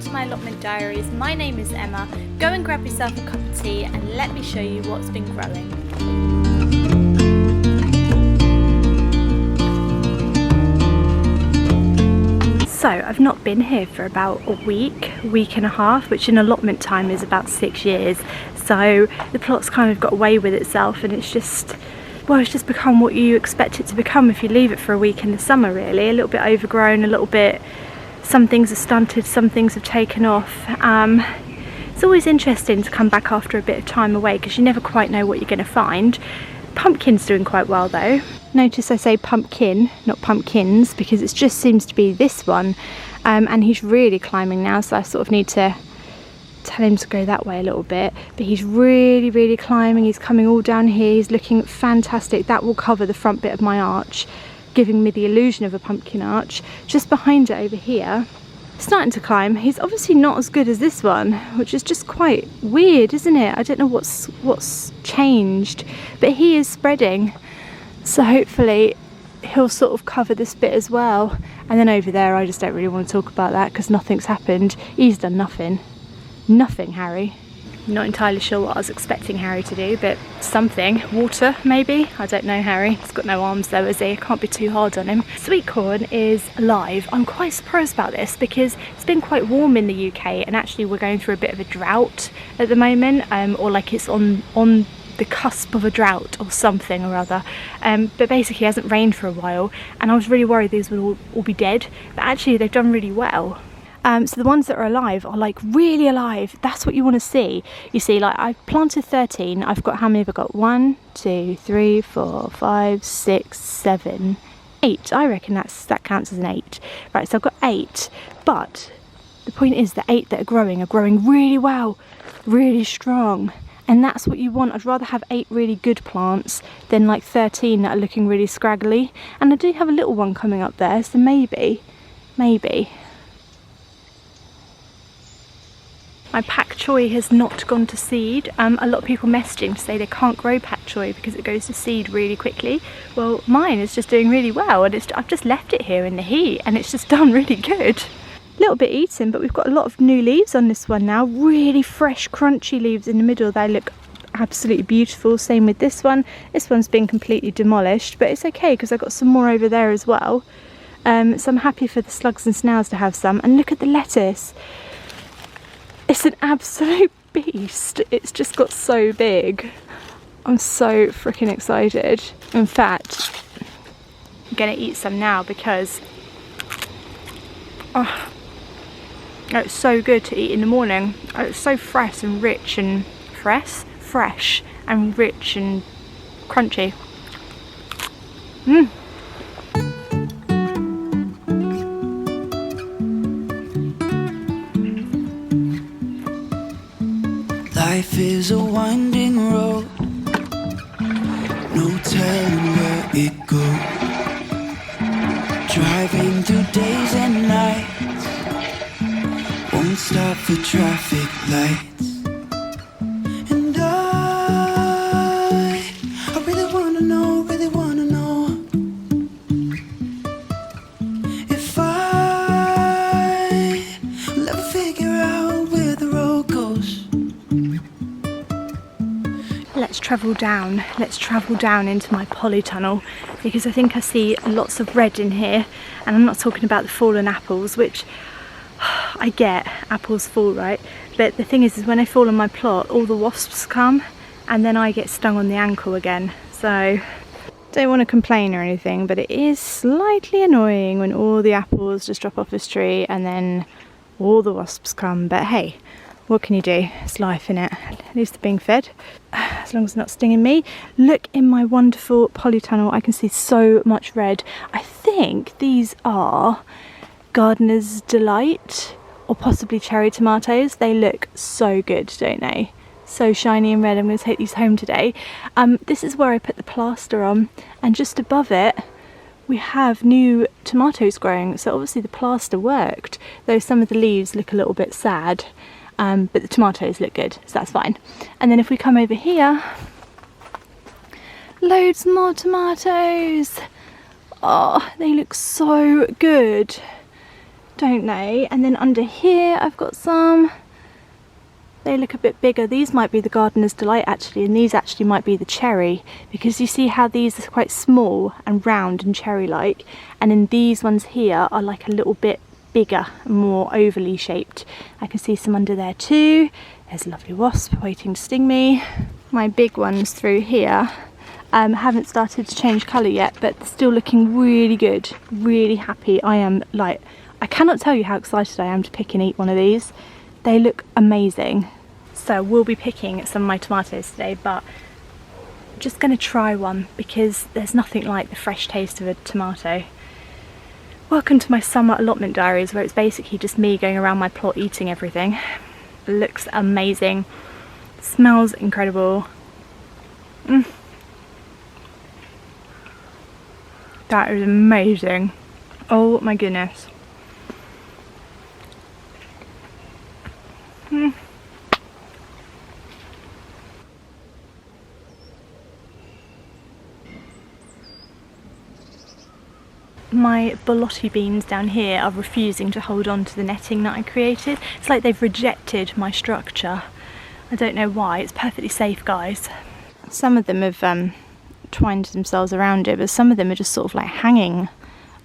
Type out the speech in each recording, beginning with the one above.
to my Allotment Diaries. My name is Emma. Go and grab yourself a cup of tea and let me show you what's been growing. So I've not been here for about a week and a half, which in allotment time is about 6 years. So the plot's kind of got away with itself, and it's just become what you expect it to become if you leave it for a week in the summer, really. A little bit overgrown, a little bit, some things are stunted, some things have taken off. It's always interesting to come back after a bit of time away because you never quite know what you're going to find. Pumpkin's doing quite well though. Notice I say pumpkin, not pumpkins, because it just seems to be this one. And he's really climbing now, so I sort of need to tell him to go that way a little bit. But he's really climbing. He's coming all down here. He's looking fantastic. That will cover the front bit of my arch, giving me the illusion of a pumpkin arch. Just behind it over here, starting to climb. He's obviously not as good as this one, which is just quite weird, isn't it? I don't know what's changed, but he is spreading. So hopefully he'll sort of cover this bit as well. And then over there, I just don't really want to talk about that because nothing's happened. He's done nothing. Nothing, Harry. Not entirely sure what I was expecting Harry to do, but something. Water, maybe? I don't know, Harry. He's got no arms though, has he? I can't be too hard on him. Sweet corn is alive. I'm quite surprised about this because it's been quite warm in the UK, and actually we're going through a bit of a drought at the moment, or like it's on the cusp of a drought or something or other. But basically it hasn't rained for a while, and I was really worried these would all be dead, but actually they've done really well. So the ones that are alive are like really alive. That's what you want to see. You see, like I've planted 13. I've got, how many have I got? 1, 2, 3, 4, 5, 6, 7, 8. I reckon that counts as an 8. Right, so I've got 8. But the point is the 8 that are growing really well, really strong. And that's what you want. I'd rather have 8 really good plants than like 13 that are looking really scraggly. And I do have a little one coming up there, so maybe. My pak choi has not gone to seed. A lot of people messaging to say they can't grow pak choi because it goes to seed really quickly. Well, mine is just doing really well, and I've just left it here in the heat and it's just done really good. A little bit eaten, but we've got a lot of new leaves on this one now. Really fresh, crunchy leaves in the middle. They look absolutely beautiful. Same with this one. This one's been completely demolished, but it's okay because I've got some more over there as well. So I'm happy for the slugs and snails to have some. And look at the lettuce. It's an absolute beast. It's just got so big. I'm so freaking excited. In fact, I'm gonna eat some now because it's so good to eat in the morning. It's so fresh and rich and fresh and rich and crunchy. Life is a winding road, no telling where it goes. Driving through days and nights, won't stop for traffic lights. And I really wanna know if I'll ever figure out where the road goes. Let's travel down into my polytunnel because I think I see lots of red in here, and I'm not talking about the fallen apples, which I get, apples fall, right? But the thing is when they fall on my plot, all the wasps come and then I get stung on the ankle again. So don't want to complain or anything, but it is slightly annoying when all the apples just drop off this tree and then all the wasps come. But hey, what can you do? It's life, innit? At least they're being fed, as long as they're not stinging me. Look in my wonderful polytunnel. I can see so much red. I think these are Gardener's Delight or possibly cherry tomatoes. They look so good, don't they? So shiny and red. I'm going to take these home today. This is where I put the plaster on, and just above it we have new tomatoes growing. So obviously the plaster worked, though some of the leaves look a little bit sad. But the tomatoes look good, so that's fine. And then if we come over here, loads more tomatoes. Oh, they look so good. don't know. And then under here I've got some. They look a bit bigger. These might be the Gardener's Delight actually, and these actually might be the cherry, because you see how these are quite small and round and cherry-like, and then these ones here are like a little bit bigger and more ovally shaped. I can see some under there too. There's a lovely wasp waiting to sting me. My big ones through here haven't started to change colour yet, but still looking really good. Really happy. I am like, I cannot tell you how excited I am to pick and eat one of these. They look amazing. So we'll be picking some of my tomatoes today, but I'm just going to try one because there's nothing like the fresh taste of a tomato. Welcome to my summer allotment diaries, where it's basically just me going around my plot eating everything. It looks amazing. Smells incredible. That is amazing. Oh my goodness. My boloty beans down here are refusing to hold on to the netting that I created. It's like they've rejected my structure. I don't know why. It's perfectly safe, guys. Some of them have twined themselves around it, but some of them are just sort of like hanging.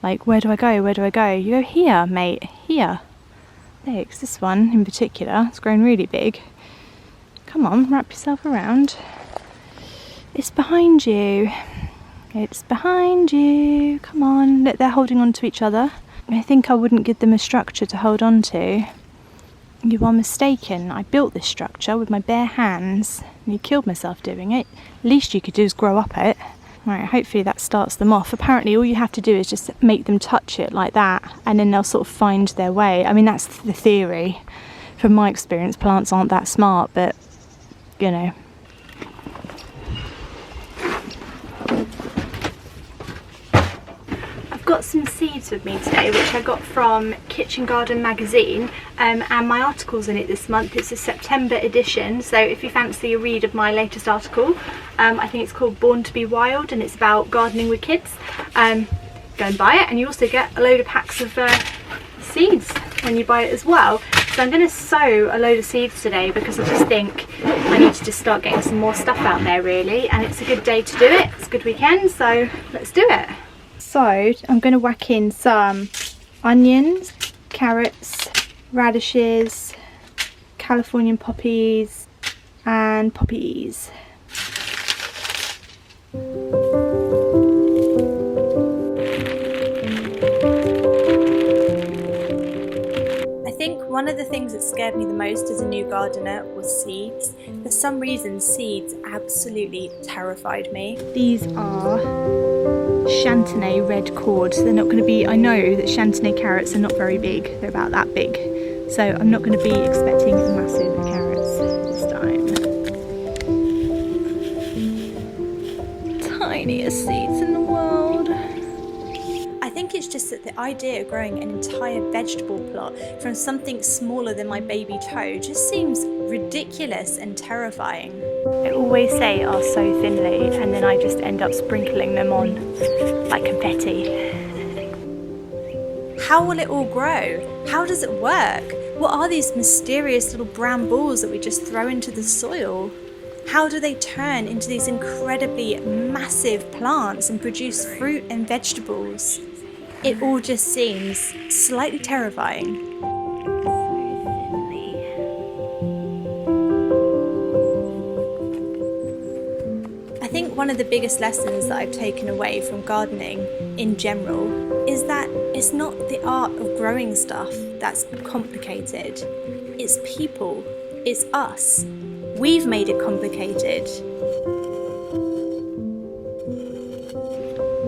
Like, where do I go? Where do I go? You go here, mate. Here. Thanks. This one in particular, it's grown really big. Come on, wrap yourself around. It's behind you. It's behind you. Come on. Look, they're holding on to each other. I think I wouldn't give them a structure to hold on to. You are mistaken. I built this structure with my bare hands. And you killed myself doing it. Least you could do is grow up it. Right, hopefully that starts them off. Apparently all you have to do is just make them touch it like that, and then they'll sort of find their way. I mean, that's the theory. From my experience, plants aren't that smart, but, you know. I've got some seeds with me today, which I got from Kitchen Garden magazine, and my article's in it this month. It's a September edition, so if you fancy a read of my latest article, I think it's called Born to be Wild, and it's about gardening with kids. Go and buy it, and you also get a load of packs of seeds when you buy it as well. So I'm going to sow a load of seeds today because I just think I need to just start getting some more stuff out there really, and it's a good day to do it. It's a good weekend, so let's do it. So I'm going to whack in some onions, carrots, radishes, Californian poppies and poppies. I think one of the things that scared me the most as a new gardener was seeds. For some reason, seeds absolutely terrified me. These are Chantenay red cords. They're not going to be, I know that Chantenay carrots are not very big, they're about that big, so I'm not going to be expecting massive carrots this time. Tiniest seeds in the world. I think it's just that the idea of growing an entire vegetable plot from something smaller than my baby toe just seems ridiculous and terrifying. I always say are so thinly, and then I just end up sprinkling them on like confetti. How will it all grow? How does it work? What are these mysterious little brown balls that we just throw into the soil? How do they turn into these incredibly massive plants and produce fruit and vegetables? It all just seems slightly terrifying. I think one of the biggest lessons that I've taken away from gardening in general is that it's not the art of growing stuff that's complicated. It's people. It's us. We've made it complicated.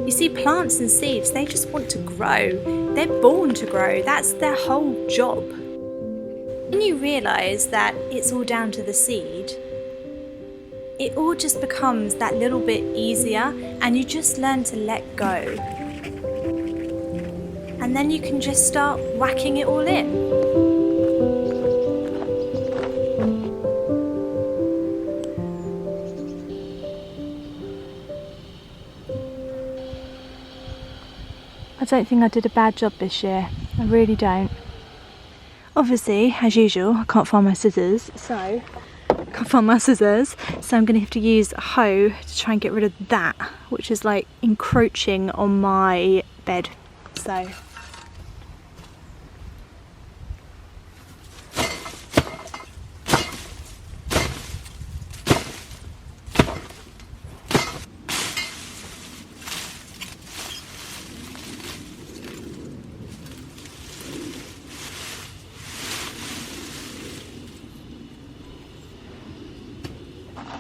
You see, plants and seeds, they just want to grow. They're born to grow. That's their whole job. When you realise that it's all down to the seed, it all just becomes that little bit easier, and you just learn to let go. And then you can just start whacking it all in. I don't think I did a bad job this year. I really don't. Obviously, as usual, I can't find my scissors, so I'm going to have to use a hoe to try and get rid of that, which is like encroaching on my bed. So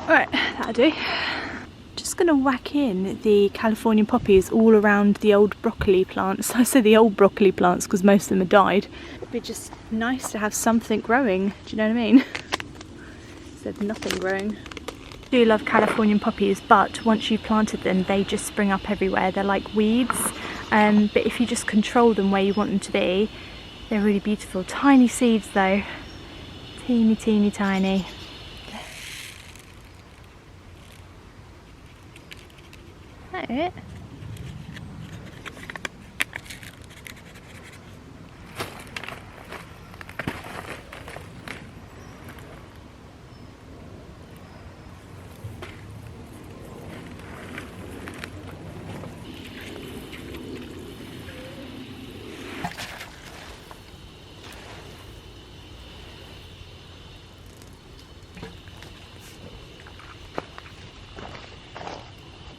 right, that'll do. Just gonna whack in the Californian poppies all around the old broccoli plants. I say the old broccoli plants because most of them have died. It'd be just nice to have something growing, do you know what I mean? Instead of nothing growing. I do love Californian poppies, but once you've planted them, they just spring up everywhere. They're like weeds, but if you just control them where you want them to be, they're really beautiful. Tiny seeds though, teeny, teeny, tiny. That it?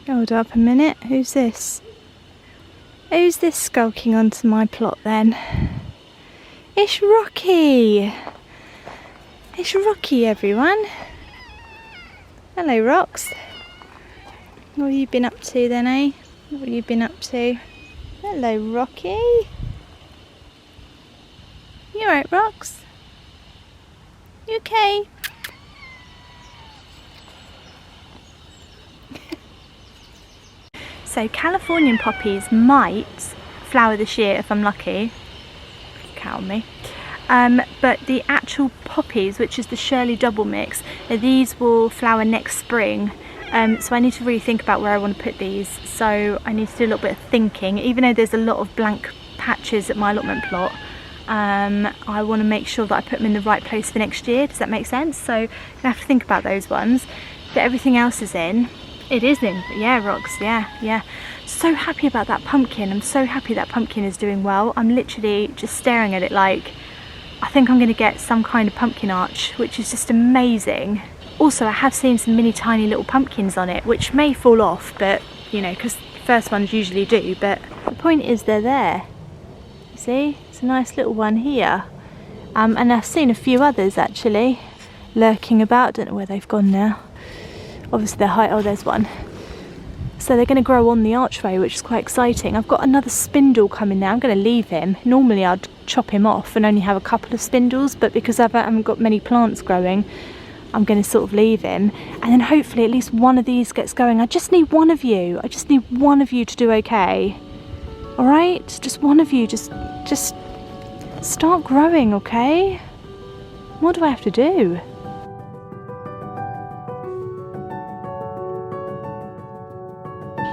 Hold up a minute, who's this? Who's this skulking onto my plot then? It's Rocky! It's Rocky, everyone. Hello, Rox. What have you been up to then, eh? What have you been up to? Hello, Rocky. You alright, Rox? You okay? So Californian poppies might flower this year if I'm lucky. Count me. But the actual poppies, which is the Shirley double mix, these will flower next spring. So I need to really think about where I want to put these. So I need to do a little bit of thinking. Even though there's a lot of blank patches at my allotment plot, I want to make sure that I put them in the right place for next year. Does that make sense? So I'm going to have to think about those ones. But everything else is in. It is in, yeah, Rox, yeah. So happy about that pumpkin. I'm so happy that pumpkin is doing well. I'm literally just staring at it like, I think I'm going to get some kind of pumpkin arch, which is just amazing. Also, I have seen some mini tiny little pumpkins on it, which may fall off, but, you know, because the first ones usually do, but the point is they're there. You see? It's a nice little one here. And I've seen a few others, actually, lurking about. Don't know where they've gone now. Obviously they're high, oh there's one. So they're going to grow on the archway, which is quite exciting. I've got another spindle coming now. I'm going to leave him. Normally I'd chop him off and only have a couple of spindles, but because I haven't got many plants growing, I'm going to sort of leave him. And then hopefully at least one of these gets going. I just need one of you. I just need one of you to do okay. Alright? Just one of you. Just start growing, okay? What do I have to do?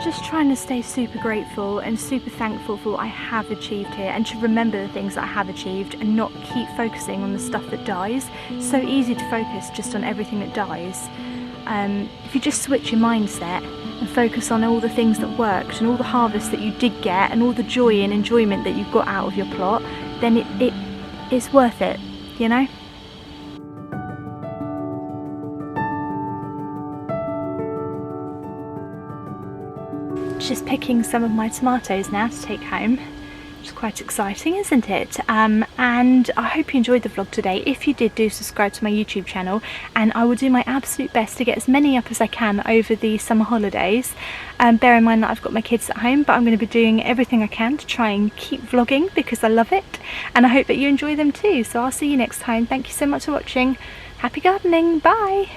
Just trying to stay super grateful and super thankful for what I have achieved here, and to remember the things that I have achieved and not keep focusing on the stuff that dies. It's so easy to focus just on everything that dies. If you just switch your mindset and focus on all the things that worked and all the harvest that you did get and all the joy and enjoyment that you got out of your plot, then it's worth it, you know? Just picking some of my tomatoes now to take home, which is quite exciting, isn't it? And I hope you enjoyed the vlog today. If you did, do subscribe to my YouTube channel, and I will do my absolute best to get as many up as I can over the summer holidays. Bear in mind that I've got my kids at home, but I'm going to be doing everything I can to try and keep vlogging because I love it, and I hope that you enjoy them too. So I'll see you next time. Thank you so much for watching. Happy gardening. Bye.